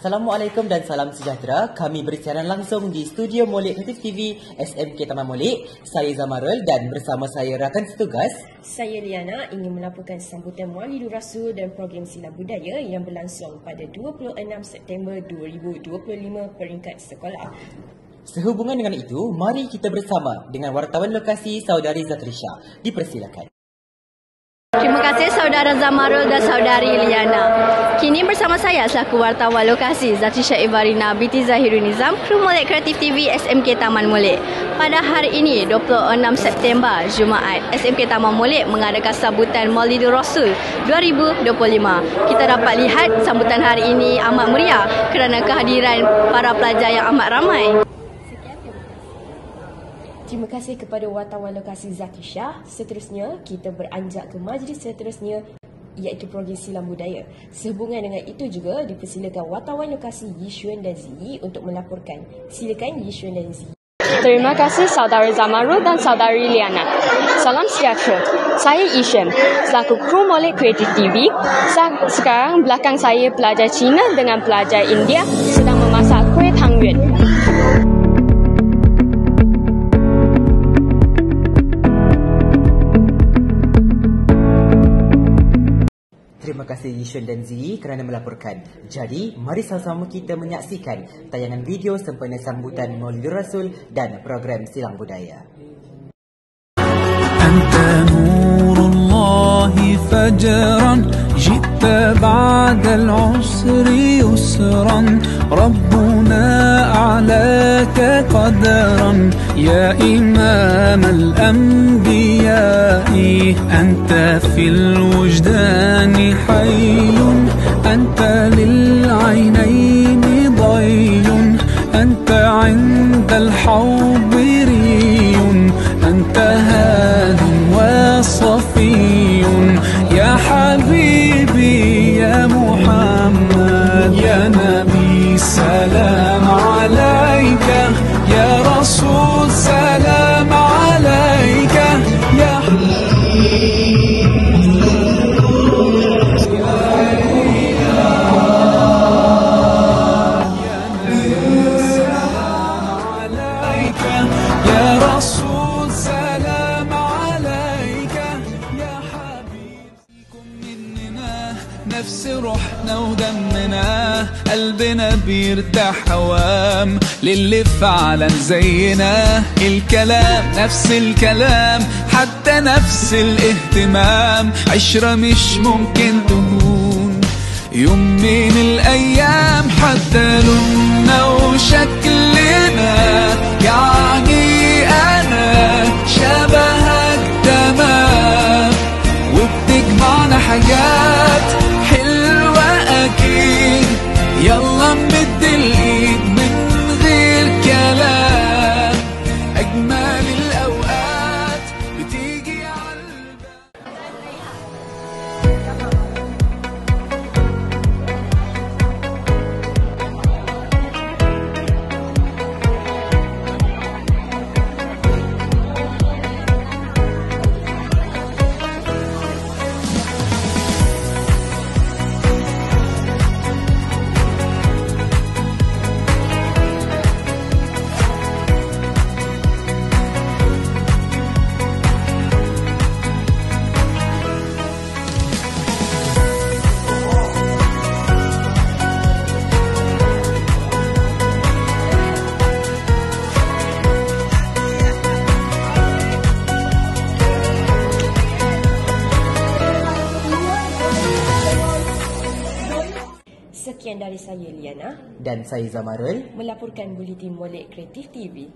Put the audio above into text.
Assalamualaikum dan salam sejahtera. Kami bersiaran langsung di Studio Molek Kreatif TV SMK Taman Molek. Saya Zamarul dan bersama saya rakan setugas, saya Liana, ingin melaporkan sambutan Maulidur Rasul dan program Silang Budaya yang berlangsung pada 26 September 2025 peringkat sekolah. Sehubungan dengan itu, mari kita bersama dengan wartawan lokasi Saudari Zatrisha. Dipersilakan. Terima kasih saudara Zamarul dan saudari Liana. Kini bersama saya selaku wartawan lokasi Zatrisha Ibarina binti Zahirul Nizam, kru Molek Kreatif TV SMK Taman Molek. Pada hari ini 26 September Jumaat, SMK Taman Molek mengadakan sambutan Maulidur Rasul 2025. Kita dapat lihat sambutan hari ini amat meriah kerana kehadiran para pelajar yang amat ramai. Terima kasih kepada wartawan lokasi Zatrisha. Seterusnya, kita beranjak ke majlis seterusnya iaitu program Silang Budaya. Sehubungan dengan itu juga dipersilakan wartawan lokasi Yishuan dan Zi untuk melaporkan. Silakan Yishuan dan Zi. Terima kasih saudara Zamarul dan saudari Liana. Salam sejahtera. Saya Yishuan, selaku kru Molek Kreatif TV. Sekarang belakang saya pelajar Cina dengan pelajar India sedang memasak kuih tangyuan. Terima kasih Yishuan dan Zi kerana melaporkan. Jadi, mari sama-sama kita menyaksikan tayangan video sempena sambutan Maulidur Rasul dan program Silang Budaya. Anta nurullahi fajran jitta ba'dal usri yusran Rabbuna a'laka qadran ya imam al-anbiya'i Anta fil wujdani hayyun Anta lil aynayni dayyun Anta 'inda al-hawdiriyun Anta hadin wa safiyun Ya habibi ya Muhammad Ya Nabi salam alaika Ya Rasul salam alaika Ya نفس روحنا ودمنا قلبنا بيرتاح هوام للي فعلا زينا الكلام نفس الكلام حتى نفس الاهتمام عشرة مش ممكن تهون يوم من الأيام حتى لوننا وشكلنا يعني أنا شبهك تمام وبتجمعنا حاجات يلا نمد الايد من غير كلام اجمل الاوقات بتيجي عالبال Sekian dari saya Liana dan saya Zamarul melaporkan Buletin Molek Kreatif TV.